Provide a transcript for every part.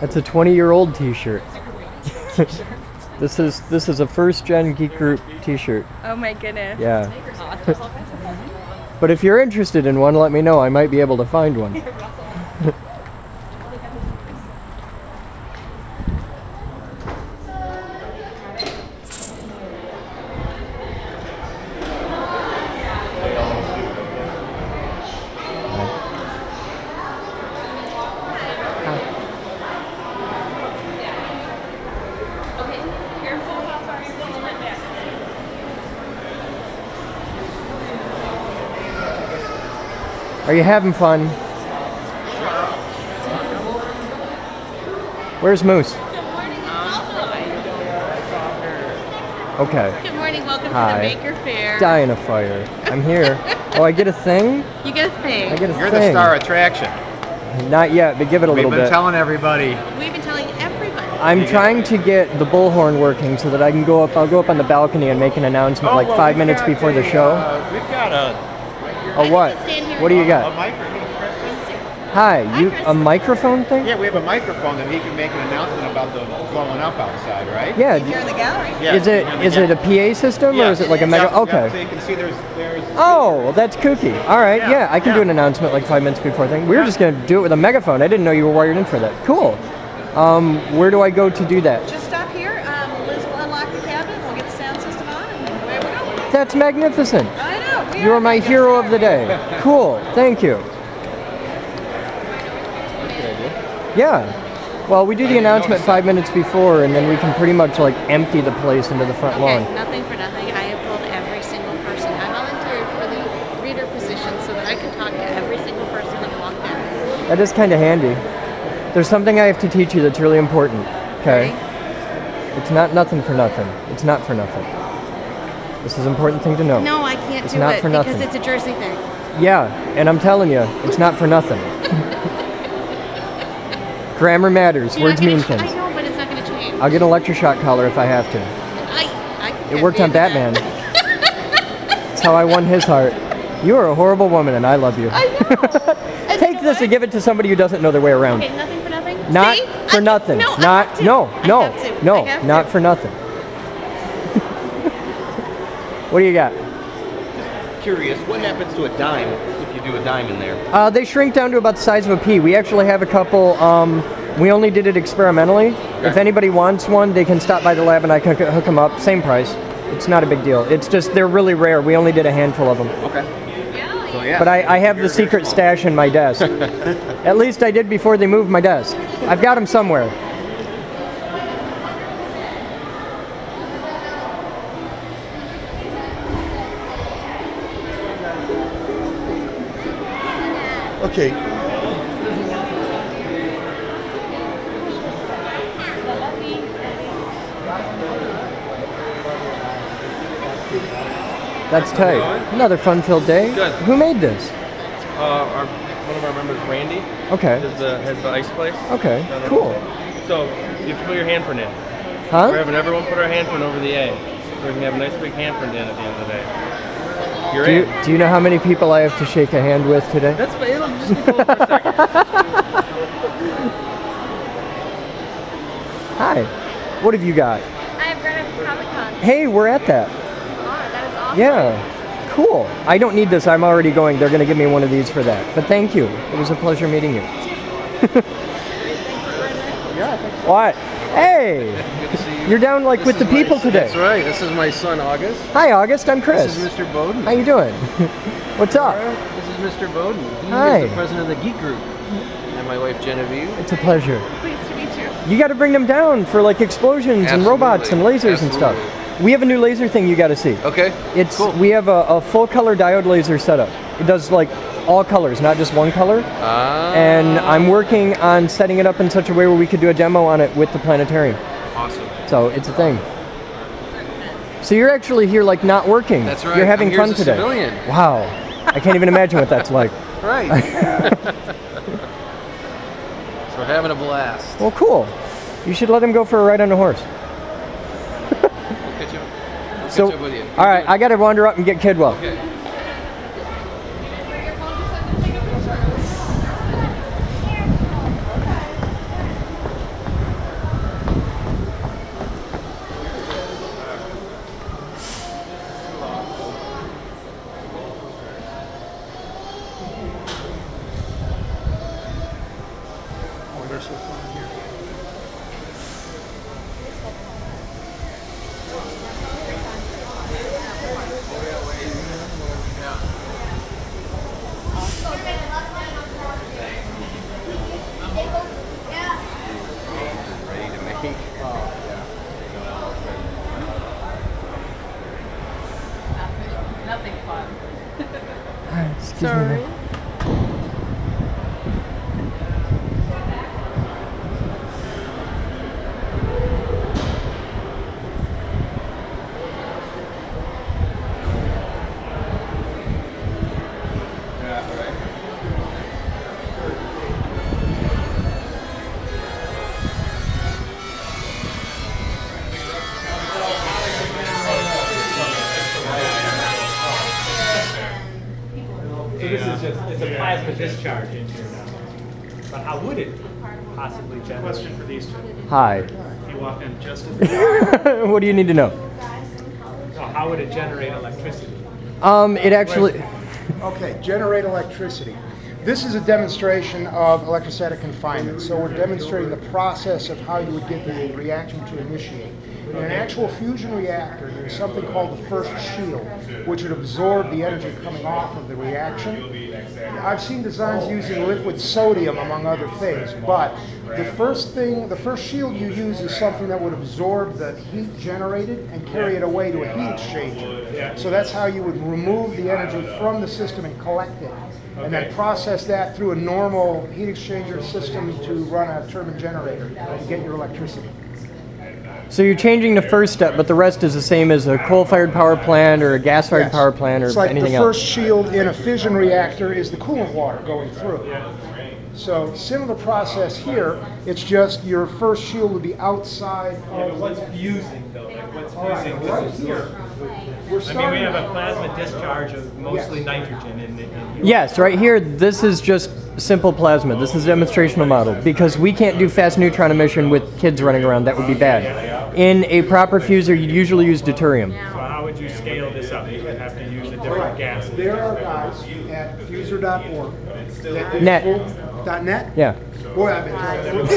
That's a 20-year-old t-shirt. This is a first gen Geek Group t-shirt. Oh my goodness. Yeah. But if you're interested in one, let me know. I might be able to find one. Are you having fun? Where's Moose? Good morning. Okay. Good morning. Welcome Hi. to the Maker Fair. Dying of fire. I'm here. Oh, I get a thing? You get a thing. I get a You're thing. the star attraction. Not yet, but give it a little bit. We've been telling everybody. We've been telling everybody. I'm trying to get the bullhorn working so that I can go up. I'll go up on the balcony and make an announcement like 5 minutes before the show. We've got Oh, what? What do you a got? microphone. Hi, a microphone thing? Yeah, we have a microphone that he can make an announcement about the blowing up outside, right? Yeah. Here in the gallery. Yeah, Is it a PA system or is it like a mega? Yeah, Okay. so you can see there's Oh, well, that's kooky. All right, yeah, I can do yeah. an announcement like 5 minutes before thing. We were just gonna do it with a megaphone. I didn't know you were wired in for that. Cool. Where do I go to do that? Just stop here. Liz will unlock the cabinet. We'll get the sound system on, and away we go. That's magnificent. I know. You are my hero of the day. Cool. Thank you. Yeah. Well, we do the announcement 5 minutes before, and then we can pretty much like empty the place into the front lawn. Okay, nothing for nothing. I have told every single person. I volunteered for the reader position so that I can talk to every single person when you walk in. That is kind of handy. There's something I have to teach you that's really important. Okay. It's not nothing for nothing. It's not for nothing. This is an important thing to know. No, I can't It's do not it for because nothing. it's a Jersey thing. Yeah, and I'm telling you, it's not for nothing. Grammar matters. You're Words not gonna mean ch- things. I know, but it's not going to change. I'll get an electroshock collar if I have to. I It worked on Batman. That's how I won his heart. You are a horrible woman, and I love you. I know. And Take you know this what? and give it to somebody who doesn't know their way around. Okay, nothing for nothing. Not See? for nothing. No, I Not have to. no I no have to. no I have not to. for nothing. What do you got? Curious, what happens to a dime if you do a dime in there? They shrink down to about the size of a pea. We actually have a couple. We only did it experimentally. Okay. If anybody wants one, they can stop by the lab and I can hook them up. Same price. It's not a big deal. It's just they're really rare. We only did a handful of them. Okay. So yeah. But I have the secret stash in my desk. At least I did before they moved my desk. I've got them somewhere. Okay. That's tight. Another fun-filled day. Good. Who made this? One of our members, Randy, Okay. has the ice place. Okay. Cool. So you have to put your handprint in. Huh? We're having everyone put our handprint over the A, so we can have a nice big handprint in at the end of the day. You're in. Do you know how many people I have to shake a hand with today? That's it'll just be cool for a second. Hi. What have you got? I've read a Comic-Con. Hey, we're at that. Oh, that is awesome. Yeah. Cool. I don't need this. I'm already going. They're going to give me one of these for that. But thank you. It was a pleasure meeting you. What? Hey. Good to see you. You're down like with the people today. That's right. This is my son, August. Hi, August. I'm Chris. This is Mr. Boden. How you doing? What's up? This is Mr. Boden. He Hi. is the president of the Geek Group. And my wife, Genevieve. It's a pleasure. Pleased to meet you. You got to bring them down for like explosions and robots and lasers and stuff. We have a new laser thing you got to see. Okay. It's cool. We have a full color diode laser setup. It does like all colors, not just one color. And I'm working on setting it up in such a way where we could do a demo on it with the planetarium. Awesome. So it's a thing. So you're actually here like not working. That's right. You're having I'm here fun as a today. civilian. Wow. I can't even imagine what that's like. Right. So we're having a blast. Well, cool. You should let him go for a ride on a horse. We'll catch up with you. All right, I got to wander up and get Kidwell. Okay. Sorry. So this is just, it's a plasma discharge into here now. But how would it possibly generate? Question for these two. Hi. You walk in just What do you need to know? No, how would it generate electricity? It actually... Okay, generate electricity. This is a demonstration of electrostatic confinement. So we're demonstrating the process of how you would get the reaction to initiate. In an actual fusion reactor, there's something called the first shield, which would absorb the energy coming off of the reaction. I've seen designs using liquid sodium, among other things, but the first shield you use is something that would absorb the heat generated and carry it away to a heat exchanger. So that's how you would remove the energy from the system and collect it, and then process that through a normal heat exchanger system to run a turbine generator to get your electricity. So you're changing the first step, but the rest is the same as a coal-fired power plant or a gas-fired Yes. power plant or it's like anything the else. first shield in a fission reactor is the coolant water going through. So similar process here, it's just your first shield would be outside of... What's fusing though? Like what's fusing right this is here. I We're mean, we starting have a plasma discharge of mostly nitrogen in here. Yes, right here, this is just simple plasma. This is a demonstrational model because we can't do fast neutron emission with kids running around. That would be bad. In a proper fuser, you'd usually use deuterium. So how would you scale this up? You would have to use a different gas. There are guys at fuser.org that Net. .net? Yeah. Boy, I've been telling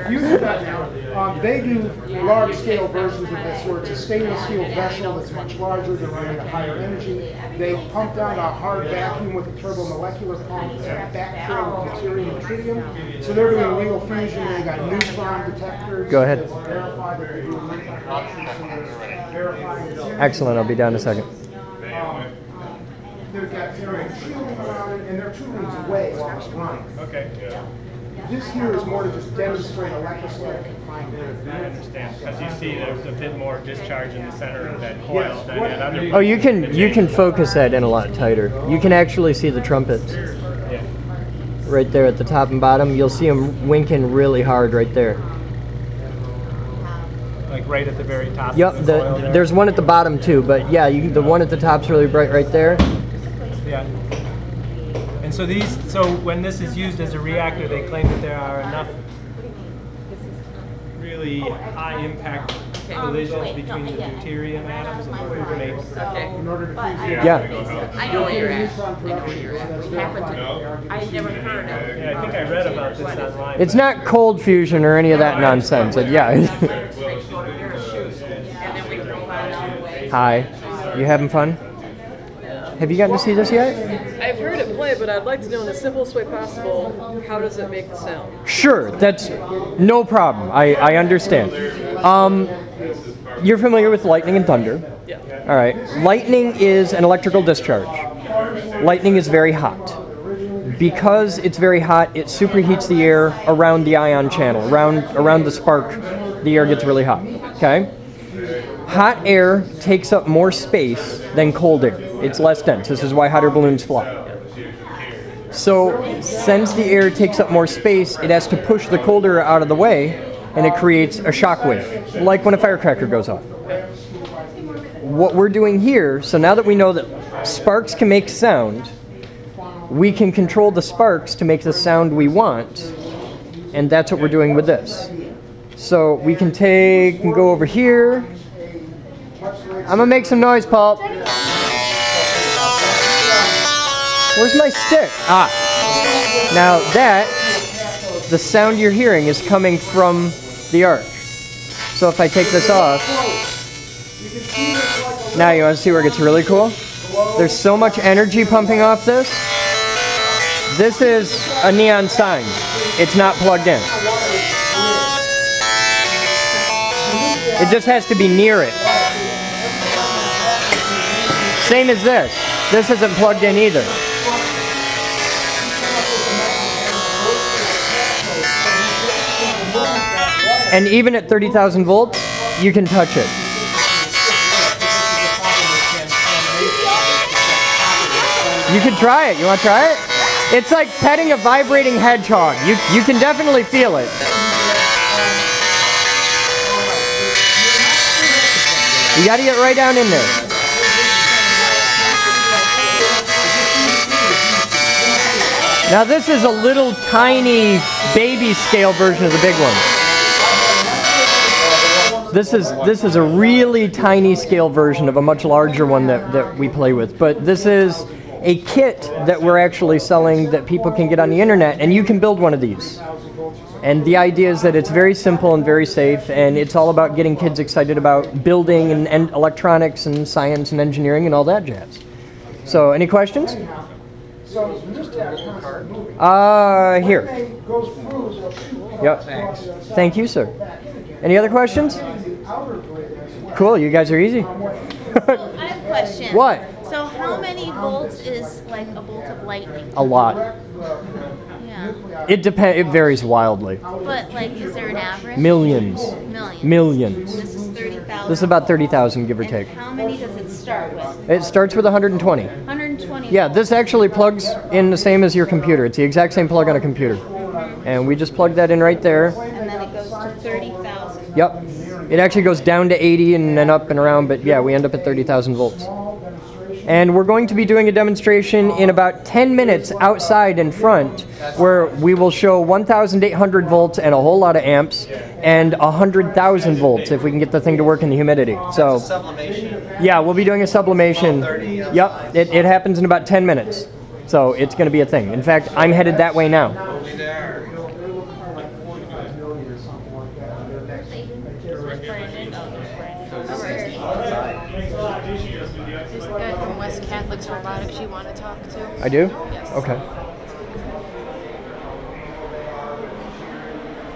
Fuser.net. They do large-scale versions of this where it's a stainless steel vessel that's much larger. They're running at higher energy. They pump down a hard vacuum with a turbomolecular pump and backfill with deuterium and tritium. So they're doing lethal fusion. They got neutron detectors. Go ahead. that verify that they're doing verifying. Excellent, I'll be down in a second. They've got shielding around it, and they're 2 rooms away while it's running. Okay. This here is more to just demonstrate electrostatic confinement. I understand. Because you see there's a bit more discharge in the center of that coil than in other. Oh, you can focus that in a lot tighter. You can actually see the trumpets Yeah. right there at the top and bottom. You'll see them winking really hard right there. Like right at the very top. Yep, of the coil there. there's one at the bottom too, but yeah, the one at the top's really bright right there. Yeah. And so when this is used as a reactor, they claim that there are enough really high impact collisions between the deuterium atoms and the glutamate. In order to fuse Yeah. I know where you're at. I know where you're at. Happened to, I never heard of it. Yeah, I think I read about this online. It's not cold fusion or any of that nonsense. Yeah. And then we drove out. Hi. You having fun? Have you gotten to see this yet? I've heard it play, but I'd like to know in the simplest way possible, how does it make the sound? Sure, that's no problem. I understand. You're familiar with lightning and thunder. Yeah. All right. Lightning is an electrical discharge. Lightning is very hot. Because it's very hot, it superheats the air around the ion channel, around the spark. The air gets really hot. Okay. Hot air takes up more space than cold air. It's less dense. This is why hot air balloons fly. So since the air takes up more space, it has to push the cold air out of the way, and it creates a shock wave, like when a firecracker goes off. What we're doing here, so now that we know that sparks can make sound, we can control the sparks to make the sound we want, and that's what we're doing with this. So we can take and go over here. I'm gonna make some noise, Paul. Where's my stick? Ah. Now that, the sound you're hearing is coming from the arc. So if I take this off, now you want to see where it gets really cool? There's so much energy pumping off this. This is a neon sign. It's not plugged in. It just has to be near it. Same as this. This isn't plugged in either. And even at 30,000 volts, you can touch it. You can try it. You want to try it? It's like petting a vibrating hedgehog. You can definitely feel it. You got to get right down in there. Now this is a little tiny baby scale version of the big one. This is a really tiny scale version of a much larger one that we play with. But this is a kit that we're actually selling that people can get on the internet, and you can build one of these. And the idea is that it's very simple and very safe, and it's all about getting kids excited about building and electronics and science and engineering and all that jazz. So, any questions? Here. Yep. Thank you, sir. Any other questions? Cool, you guys are easy. I have a question. What? So how many volts is like a bolt of lightning? A lot. Yeah. It depends. It varies wildly. But like, is there an average? Millions. Millions. Millions. This is 30,000. This is about 30,000, give or take. How many does it start with? It starts with 120. 120. Yeah, this actually plugs in the same as your computer. It's the exact same plug on a computer. And we just plug that in right there. And then it goes to 30,000. Yep. It actually goes down to 80 and then up and around, but yeah, we end up at 30,000 volts. And we're going to be doing a demonstration in about 10 minutes outside in front, where we will show 1,800 volts and a whole lot of amps, and 100,000 volts if we can get the thing to work in the humidity. So, yeah, we'll be doing a sublimation. Yep, it happens in about 10 minutes. So it's going to be a thing. In fact, I'm headed that way now. There's a guy from West Catholic's Robotics you want to talk to. I do? Yes. Okay.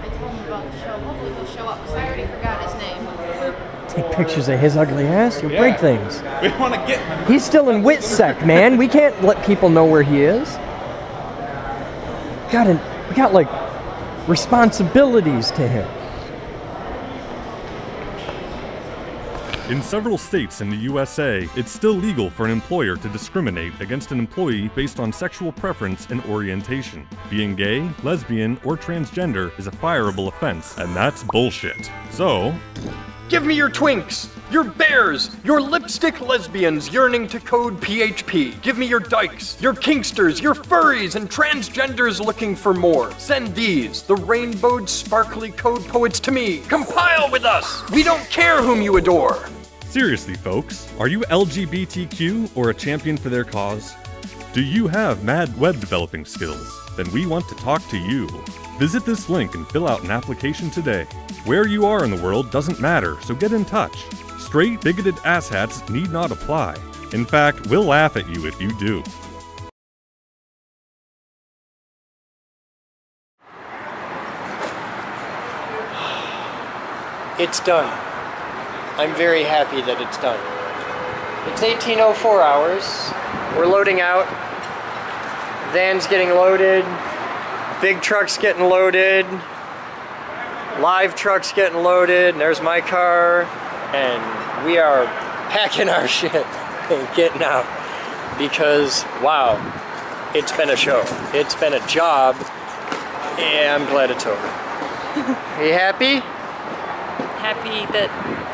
I told him about the show. Hopefully he'll show up because I already forgot his name. Take pictures of his ugly ass? You'll break things. We want to get. He's still in WITSEC, man. We can't let people know where he is. We got like responsibilities to him. In several states in the USA, it's still legal for an employer to discriminate against an employee based on sexual preference and orientation. Being gay, lesbian, or transgender is a fireable offense, and that's bullshit. So, Give me your twinks, your bears, your lipstick lesbians yearning to code PHP. Give me your dykes, your kinksters, your furries, and transgenders looking for more. Send these, the rainbowed sparkly code poets, to me. Compile with us. We don't care whom you adore. seriously folks, are you LGBTQ or a champion for their cause? Do you have mad web developing skills? Then we want to talk to you. Visit this link and fill out an application today. Where you are in the world doesn't matter, so get in touch. Straight, bigoted asshats need not apply. In fact, we'll laugh at you if you do. It's done. I'm very happy that it's done. It's 18:04 hours. We're loading out. Van's getting loaded. Big truck's getting loaded. Live truck's getting loaded. And there's my car. And we are packing our shit and getting out. Because, wow, it's been a show. It's been a job. And I'm glad it's over. Are you happy? Happy that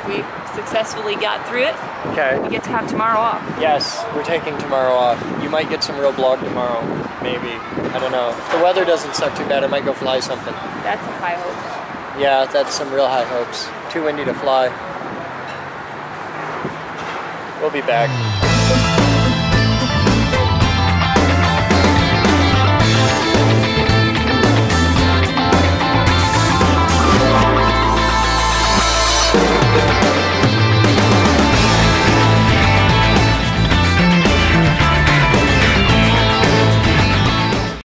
we successfully got through it. Okay. We get to have tomorrow off. Yes, we're taking tomorrow off. You might get some real blog tomorrow, maybe. I don't know. If the weather doesn't suck too bad, I might go fly something. That's a high hope. Yeah, that's some real high hopes. Too windy to fly. We'll be back.